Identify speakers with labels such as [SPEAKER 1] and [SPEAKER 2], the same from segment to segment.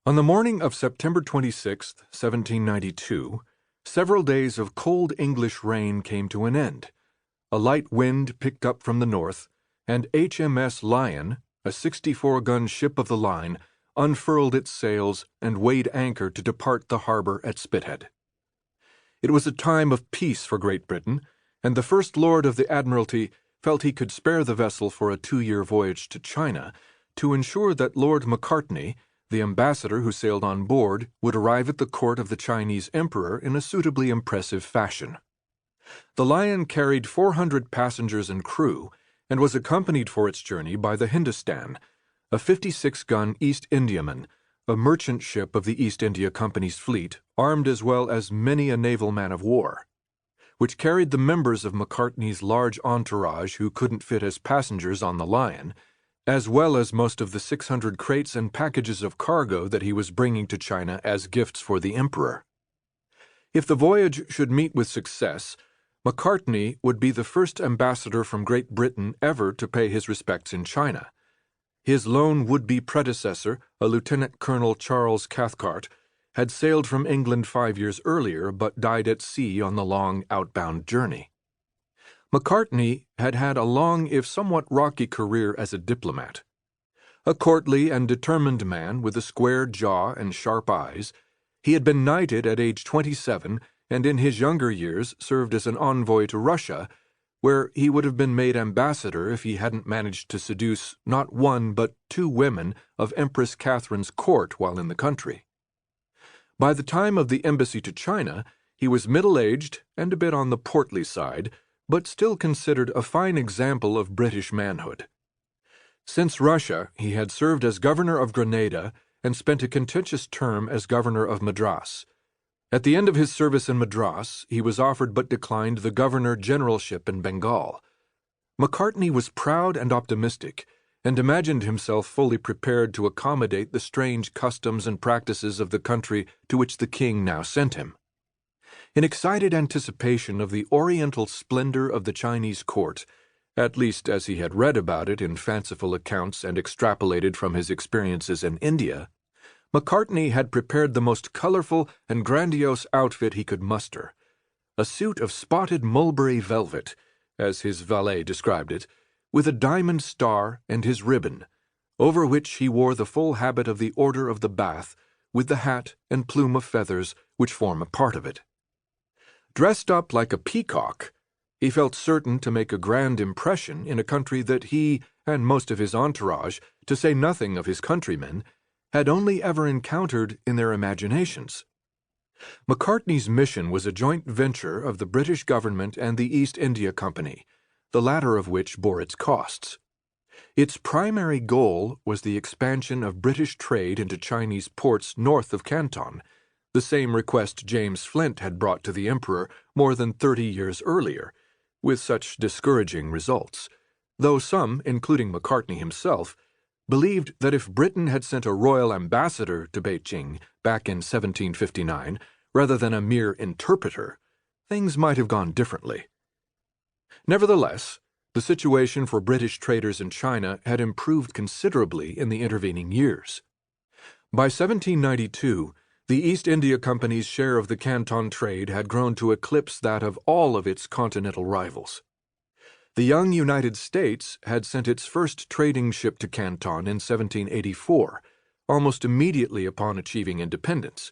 [SPEAKER 1] On the morning of September 26, 1792, several days of cold English rain came to an end. A light wind picked up from the north, and HMS Lion, a 64-gun ship of the line, unfurled its sails and weighed anchor to depart the harbor at Spithead. It was a time of peace for Great Britain, and the First Lord of the Admiralty felt he could spare the vessel for a 2-year voyage to China to ensure that Lord Macartney, the ambassador who sailed on board, would arrive at the court of the Chinese emperor in a suitably impressive fashion. The Lion carried 400 passengers and crew, and was accompanied for its journey by the Hindustan, a 56-gun East Indiaman, a merchant ship of the East India Company's fleet, armed as well as many a naval man of war, which carried the members of Macartney's large entourage who couldn't fit as passengers on the Lion, as well as most of the 600 crates and packages of cargo that he was bringing to China as gifts for the emperor. If the voyage should meet with success, Macartney would be the first ambassador from Great Britain ever to pay his respects in China. His lone would-be predecessor, a Lieutenant Colonel Charles Cathcart, had sailed from England 5 years earlier but died at sea on the long outbound journey. Macartney had had a long, if somewhat rocky, career as a diplomat. A courtly and determined man with a square jaw and sharp eyes, he had been knighted at age 27 and in his younger years served as an envoy to Russia, where he would have been made ambassador if he hadn't managed to seduce not one but 2 women of Empress Catherine's court while in the country. By the time of the embassy to China, he was middle-aged and a bit on the portly side, but still considered a fine example of British manhood. Since Russia, he had served as governor of Grenada and spent a contentious term as governor of Madras. At the end of his service in Madras, he was offered but declined the governor-generalship in Bengal. Macartney was proud and optimistic, and imagined himself fully prepared to accommodate the strange customs and practices of the country to which the king now sent him. In excited anticipation of the oriental splendor of the Chinese court, at least as he had read about it in fanciful accounts and extrapolated from his experiences in India, Macartney had prepared the most colorful and grandiose outfit he could muster, a suit of spotted mulberry velvet, as his valet described it, with a diamond star and his ribbon, over which he wore the full habit of the Order of the Bath, with the hat and plume of feathers which form a part of it. Dressed up like a peacock, he felt certain to make a grand impression in a country that he and most of his entourage, to say nothing of his countrymen, had only ever encountered in their imaginations. Macartney's mission was a joint venture of the British government and the East India Company, the latter of which bore its costs. Its primary goal was the expansion of British trade into Chinese ports north of Canton, the same request James Flint had brought to the emperor more than 30 years earlier, with such discouraging results, though some, including Macartney himself, believed that if Britain had sent a royal ambassador to Beijing back in 1759, rather than a mere interpreter, things might have gone differently. Nevertheless, the situation for British traders in China had improved considerably in the intervening years. By 1792, the East India Company's share of the Canton trade had grown to eclipse that of all of its continental rivals. The young United States had sent its first trading ship to Canton in 1784, almost immediately upon achieving independence,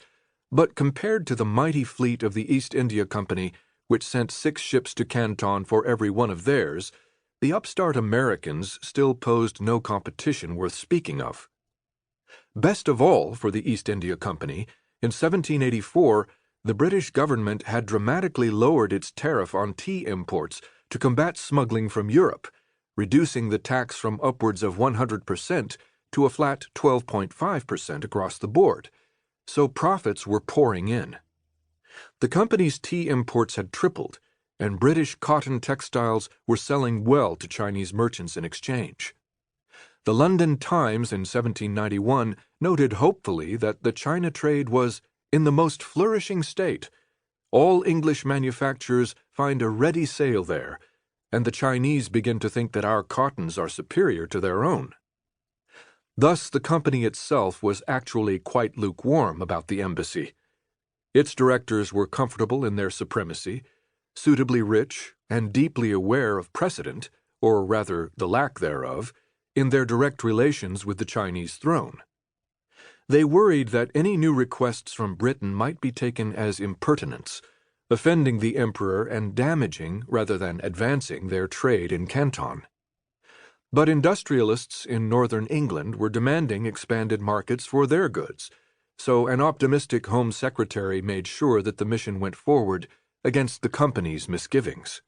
[SPEAKER 1] but compared to the mighty fleet of the East India Company, which sent 6 ships to Canton for every one of theirs, the upstart Americans still posed no competition worth speaking of. Best of all for the East India Company, in 1784, the British government had dramatically lowered its tariff on tea imports to combat smuggling from Europe, reducing the tax from upwards of 100% to a flat 12.5% across the board, so profits were pouring in. The company's tea imports had tripled, and British cotton textiles were selling well to Chinese merchants in exchange. The London Times in 1791 noted hopefully that the China trade was in the most flourishing state. All English manufacturers find a ready sale there, and the Chinese begin to think that our cottons are superior to their own. Thus, the company itself was actually quite lukewarm about the embassy. Its directors were comfortable in their supremacy, suitably rich, and deeply aware of precedent, or rather the lack thereof, in their direct relations with the Chinese throne. They worried that any new requests from Britain might be taken as impertinence, offending the emperor and damaging rather than advancing their trade in Canton. But industrialists in northern England were demanding expanded markets for their goods, so an optimistic Home Secretary made sure that the mission went forward against the company's misgivings.